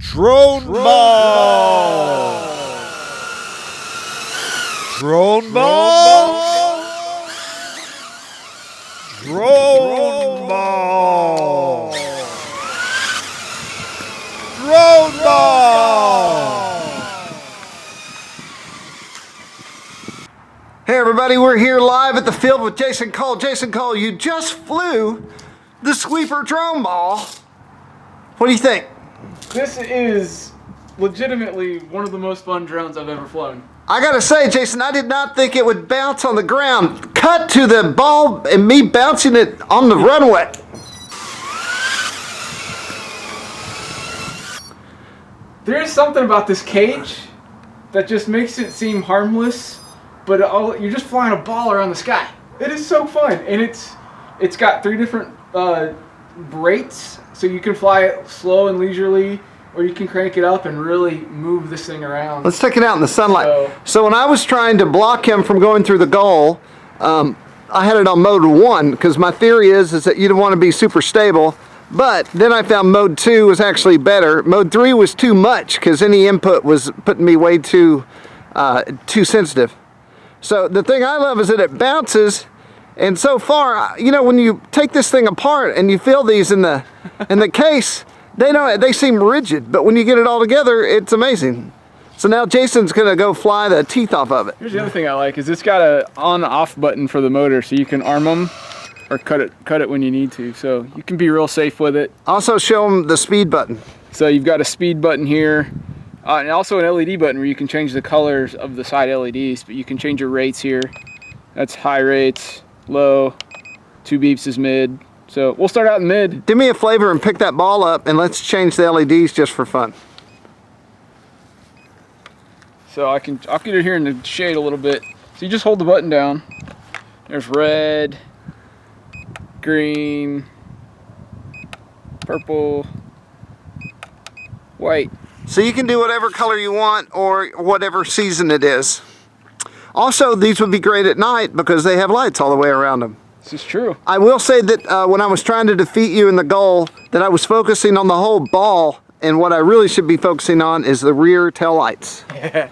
Droneball. Droneball. Droneball. Droneball. Hey everybody, we're here live at the field with Jason Cole. Jason Cole, you just flew the Sweeper Droneball. What do you think? This is legitimately one of the most fun drones I've ever flown. I gotta say, Jason, I did not think it would bounce on the ground. Cut to the ball and me bouncing it on the runway. There's something about this cage that just makes it seem harmless, but you're just flying a ball around the sky. It is so fun, and it's got 3 different rates, so you can fly it slow and leisurely, or you can crank it up and really move this thing around. Let's take it out in the sunlight. So when I was trying to block him from going through the goal, I had it on mode 1 because my theory is that you don't want to be super stable. But then I found mode 2 was actually better. Mode 3 was too much because any input was putting me way too sensitive. So the thing I love is that it bounces. And so far, you know, when you take this thing apart and you feel these in the case, they seem rigid, but when you get it all together, it's amazing. So now Jason's gonna go fly the teeth off of it. Here's the other thing I like is it's got a on-off button for the motor, so you can arm them or cut it when you need to. So you can be real safe with it. Also show them the speed button. So you've got a speed button here, and also an LED button where you can change the colors of the side LEDs, but you can change your rates here. That's high rates, low, 2 beeps is mid. So we'll start out in mid. Do me a favor and pick that ball up and let's change the LEDs just for fun. So I'll get it here in the shade a little bit. So you just hold the button down. There's red, green, purple, white. So you can do whatever color you want or whatever season it is. Also, these would be great at night because they have lights all the way around them. This is true. I will say that when I was trying to defeat you in the goal, that I was focusing on the whole ball, and what I really should be focusing on is the rear tail lights. Yeah.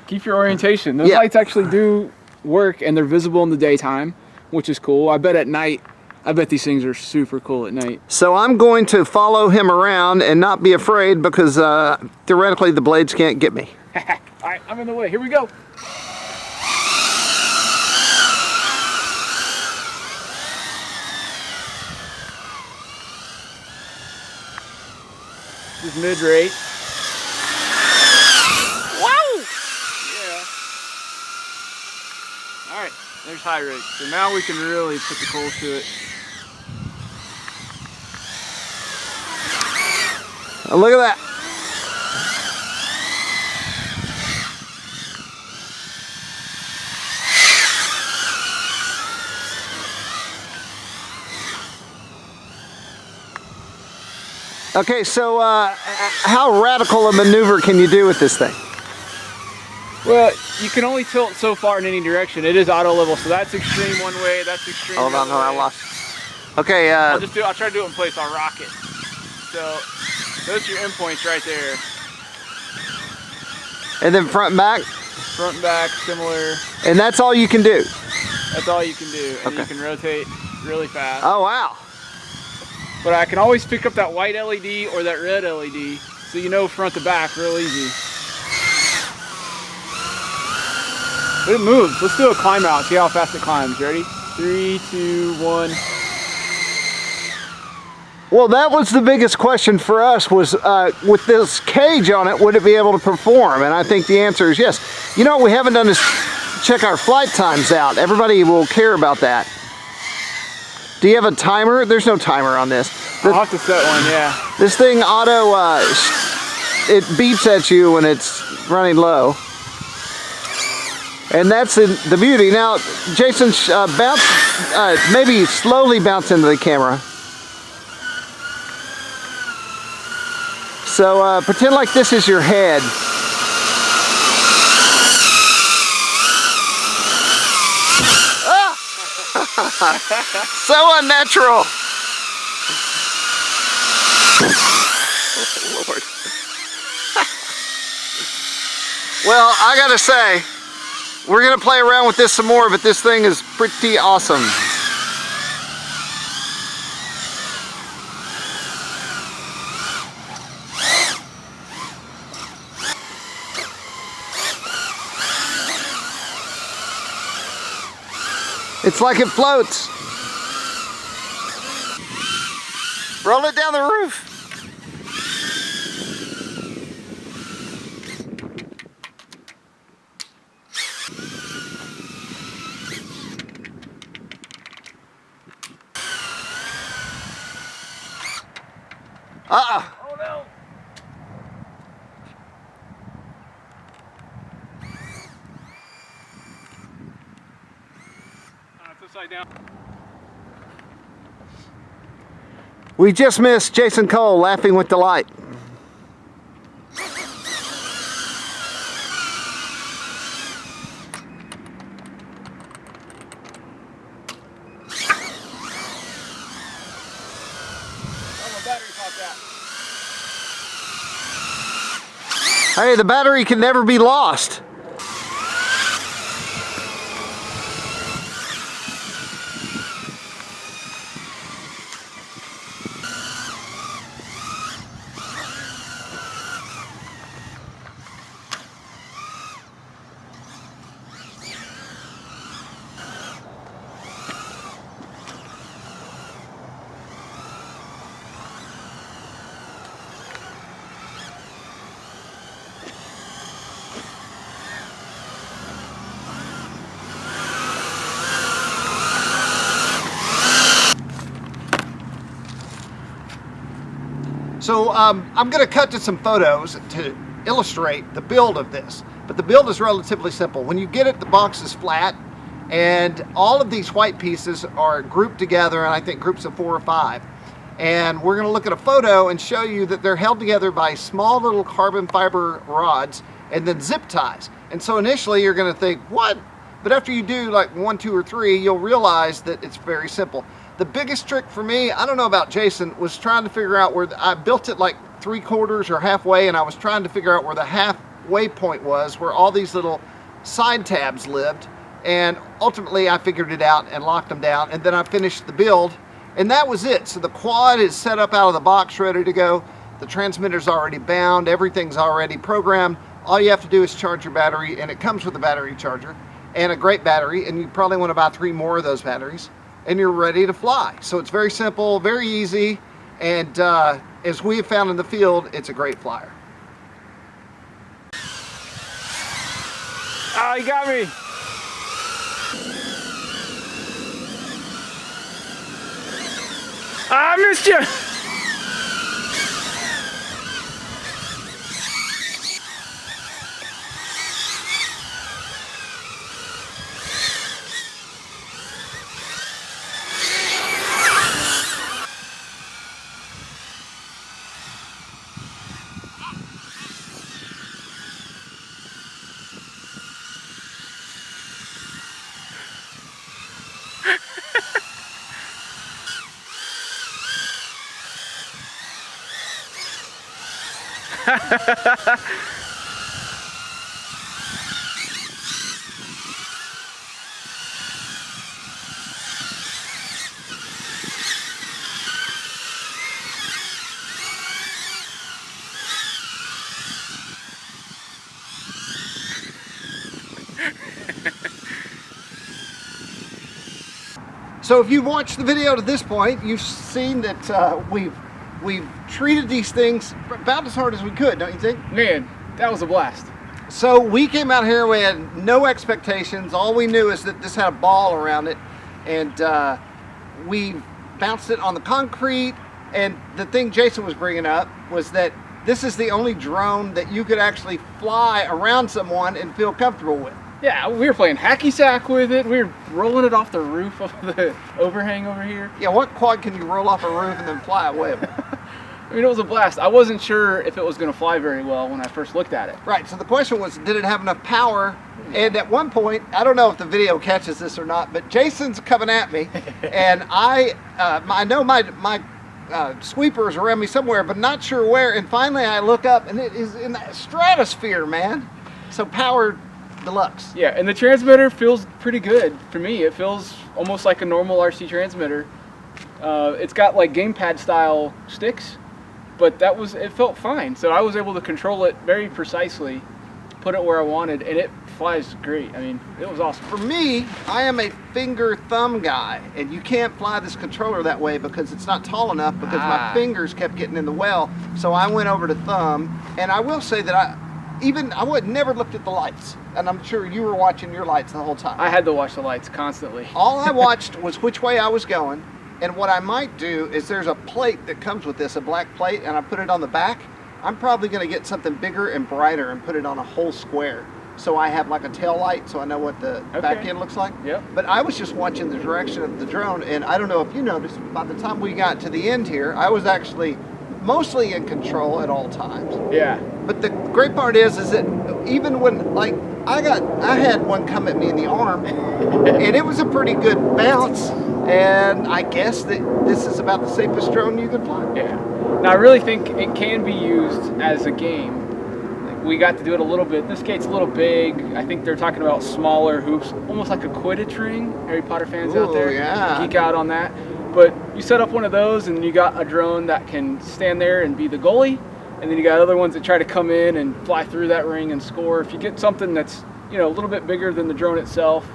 Keep your orientation. Those lights actually do work, and they're visible in the daytime, which is cool. I bet at night, these things are super cool at night. So I'm going to follow him around and not be afraid because theoretically the blades can't get me. All right, I'm in the way. Here we go. This is mid-rate. Wow! Yeah. All right, there's high rate. So now we can really put the coals to it. Oh, look at that. Okay, so how radical a maneuver can you do with this thing? Well, you can only tilt so far in any direction. It is auto level, so that's extreme one way, that's extreme Hold on, another way. I lost. Okay, I'll try to do it in place. I'll rock it. So those are your endpoints right there. And then front and back? Front and back, similar. And that's all you can do? That's all you can do. And you can rotate really fast. Oh, wow. But I can always pick up that white LED or that red LED, so you know front to back real easy. But it moves. Let's do a climb out. See how fast it climbs. Ready? 3, 2, 1. Well, that was the biggest question for us was with this cage on it, would it be able to perform? And I think the answer is yes. You know what we haven't done is check our flight times out. Everybody will care about that. Do you have a timer? There's no timer on this. I'll have to set one, yeah. This thing auto, it beeps at you when it's running low. And that's the beauty. Now, Jason, maybe slowly bounce into the camera. So pretend like this is your head. So unnatural. Oh, Lord. Well, I gotta say, we're gonna play around with this some more, but this thing is pretty awesome. It's like it floats. Roll it down the roof. Oh no! It's upside down. We just missed Jason Cole laughing with delight. Hey, the battery can never be lost. So I'm going to cut to some photos to illustrate the build of this. But the build is relatively simple. When you get it, the box is flat, and all of these white pieces are grouped together, and I think groups of 4 or 5. And we're going to look at a photo and show you that they're held together by small little carbon fiber rods and then zip ties. And so initially you're going to think, what? But after you do like 1, 2, or 3, you'll realize that it's very simple. The biggest trick for me, I don't know about Jason, was trying to figure out where I built it like 3/4 or halfway, and I was trying to figure out where the halfway point was, where all these little side tabs lived. And ultimately I figured it out and locked them down, and then I finished the build, and that was it. So the quad is set up out of the box, ready to go. The transmitter's already bound, everything's already programmed. All you have to do is charge your battery, and it comes with a battery charger and a great battery, and you probably want to buy 3 more of those batteries, and you're ready to fly. So it's very simple, very easy, and as we have found in the field, it's a great flyer. Oh, you got me! I missed you! So if you've watched the video to this point, you've seen that we've treated these things about as hard as we could, don't you think? Man, that was a blast. So we came out here, we had no expectations. All we knew is that this had a ball around it, and we bounced it on the concrete. And the thing Jason was bringing up was that this is the only drone that you could actually fly around someone and feel comfortable with. Yeah, we were playing hacky sack with it. We were rolling it off the roof of the overhang over here. Yeah, what quad can you roll off a roof and then fly away with? I mean, it was a blast. I wasn't sure if it was going to fly very well when I first looked at it. Right, so the question was, did it have enough power? And at one point, I don't know if the video catches this or not, but Jason's coming at me, and I know my sweeper's around me somewhere, but not sure where, and finally I look up, and it is in the stratosphere, man. So power deluxe. Yeah, and the transmitter feels pretty good for me. It feels almost like a normal RC transmitter. It's got like gamepad style sticks, but it felt fine. So I was able to control it very precisely, put it where I wanted, and it flies great. I mean, it was awesome. For me, I am a finger thumb guy, and you can't fly this controller that way because it's not tall enough because my fingers kept getting in the well. So I went over to thumb, and I will say that I would never looked at the lights, and I'm sure you were watching your lights the whole time. I had to watch the lights constantly. All I watched was which way I was going, and what I might do is there's a plate that comes with this, a black plate, and I put it on the back. I'm probably going to get something bigger and brighter and put it on a whole square. So I have like a tail light so I know what the back end looks like. Yep. But I was just watching the direction of the drone, and I don't know if you noticed, by the time we got to the end here, I was actually mostly in control at all times. Yeah. But the great part is that even when, like, I had one come at me in the arm, and it was a pretty good bounce, and I guess that this is about the safest drone you can fly. Yeah. Now I really think it can be used as a game. Like, we got to do it a little bit. This gate's a little big. I think they're talking about smaller hoops, almost like a Quidditch ring. Harry Potter fans out there, yeah. geek out on that. But you set up one of those, and you got a drone that can stand there and be the goalie, and then you got other ones that try to come in and fly through that ring and score. If you get something that's, you know, a little bit bigger than the drone itself,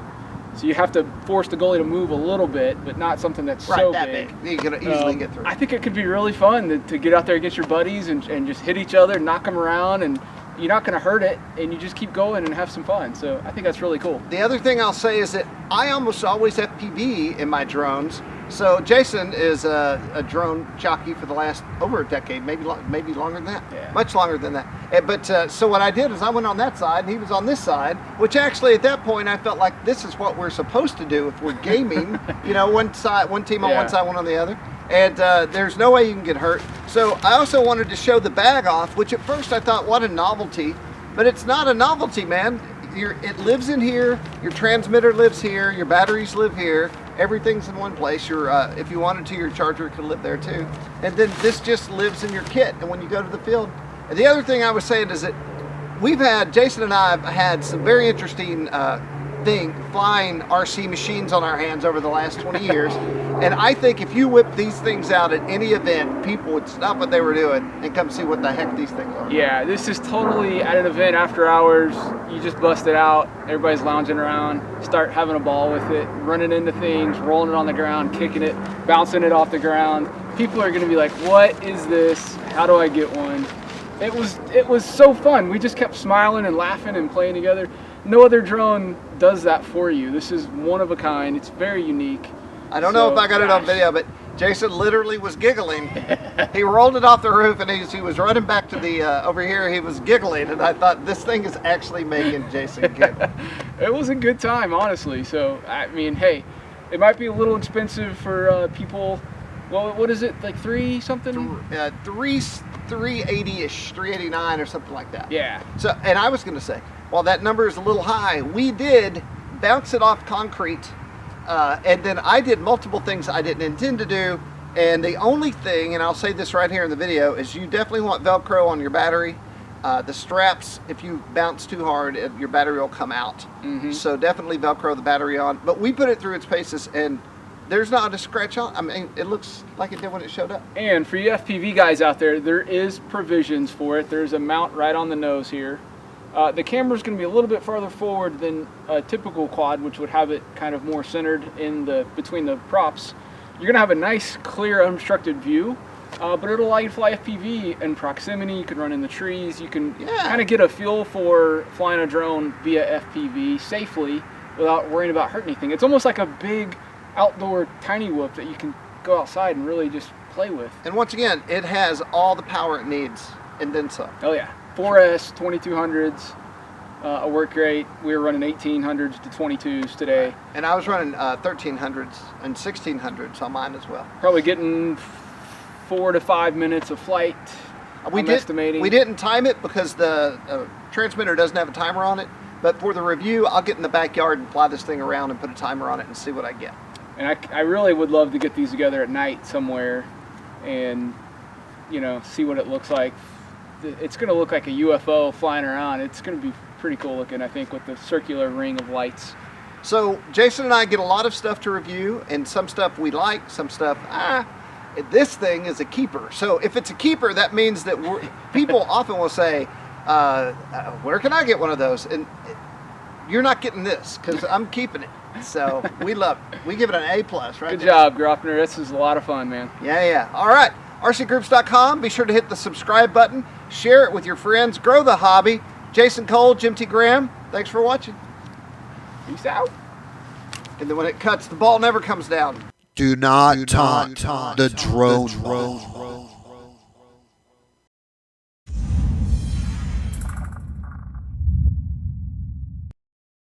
so you have to force the goalie to move a little bit, but not something that's so big. You can easily get through. I think it could be really fun to get out there against your buddies and just hit each other, knock them around, and you're not going to hurt it, and you just keep going and have some fun. So I think that's really cool. The other thing I'll say is that I almost always FPV in my drones. So Jason is a drone jockey for the last over a decade, maybe longer than that, much longer than that. But so what I did is I went on that side and he was on this side, which actually at that point I felt like this is what we're supposed to do if we're gaming. You know, one team on one side, one on the other. And there's no way you can get hurt. So I also wanted to show the bag off, which at first I thought, what a novelty. But it's not a novelty, man. It lives in here, your transmitter lives here, your batteries live here, everything's in one place. If you wanted to, your charger could live there too. And then this just lives in your kit, and when you go to the field. And the other thing I was saying is that Jason and I have had some very interesting flying RC machines on our hands over the last 20 years. And I think if you whip these things out at any event, people would stop what they were doing and come see what the heck these things are. Yeah, this is totally at an event after hours. You just bust it out. Everybody's lounging around, start having a ball with it, running into things, rolling it on the ground, kicking it, bouncing it off the ground. People are going to be like, what is this? How do I get one? It was so fun. We just kept smiling and laughing and playing together. No other drone does that for you. This is one of a kind. It's very unique. I don't know if I got it on video, but Jason literally was giggling. He rolled it off the roof and he was running back to the over here. He was giggling, and I thought this thing is actually making Jason giggle. It was a good time, honestly. So I mean, hey, it might be a little expensive for people. Well, what is it, like 3 something? 380-ish, 389 or something like that. Yeah. So, and I was going to say, while that number is a little high, we did bounce it off concrete, and then I did multiple things I didn't intend to do. And the only thing, and I'll say this right here in the video, is you definitely want Velcro on your battery. The straps, if you bounce too hard, your battery will come out. Mm-hmm. So definitely Velcro the battery on. But we put it through its paces, and there's not a scratch on. I mean, it looks like it did when it showed up. And for you FPV guys out there, there is provisions for it. There's a mount right on the nose here. The camera's going to be a little bit farther forward than a typical quad, which would have it kind of more centered in between the props. You're going to have a nice, clear, unobstructed view, but it'll allow you to fly FPV in proximity. You can run in the trees. You can kind of get a feel for flying a drone via FPV safely without worrying about hurting anything. It's almost like a big outdoor tiny whoop that you can go outside and really just play with. And once again, it has all the power it needs and then some. Oh yeah, 4S 2200s, a work rate. We were running 1800s to 22s today. And I was running 1300s and 1600s on mine as well. Probably getting 4 to 5 minutes of flight. Estimating. We didn't time it because the transmitter doesn't have a timer on it. But for the review, I'll get in the backyard and fly this thing around and put a timer on it and see what I get. And I really would love to get these together at night somewhere and, you know, see what it looks like. It's going to look like a UFO flying around. It's going to be pretty cool looking, I think, with the circular ring of lights. So Jason and I get a lot of stuff to review, and some stuff we like, some stuff, this thing is a keeper. So if it's a keeper, that means that people often will say, where can I get one of those? And you're not getting this, because I'm keeping it. So we love it. We give it an A+, right? Good job, Graupner. This is a lot of fun, man. Yeah. All right. RCGroups.com. Be sure to hit the subscribe button. Share it with your friends. Grow the hobby. Jason Cole, Jim T. Graham, thanks for watching. Peace out. And then when it cuts, the ball never comes down. Do not taunt the drone ball.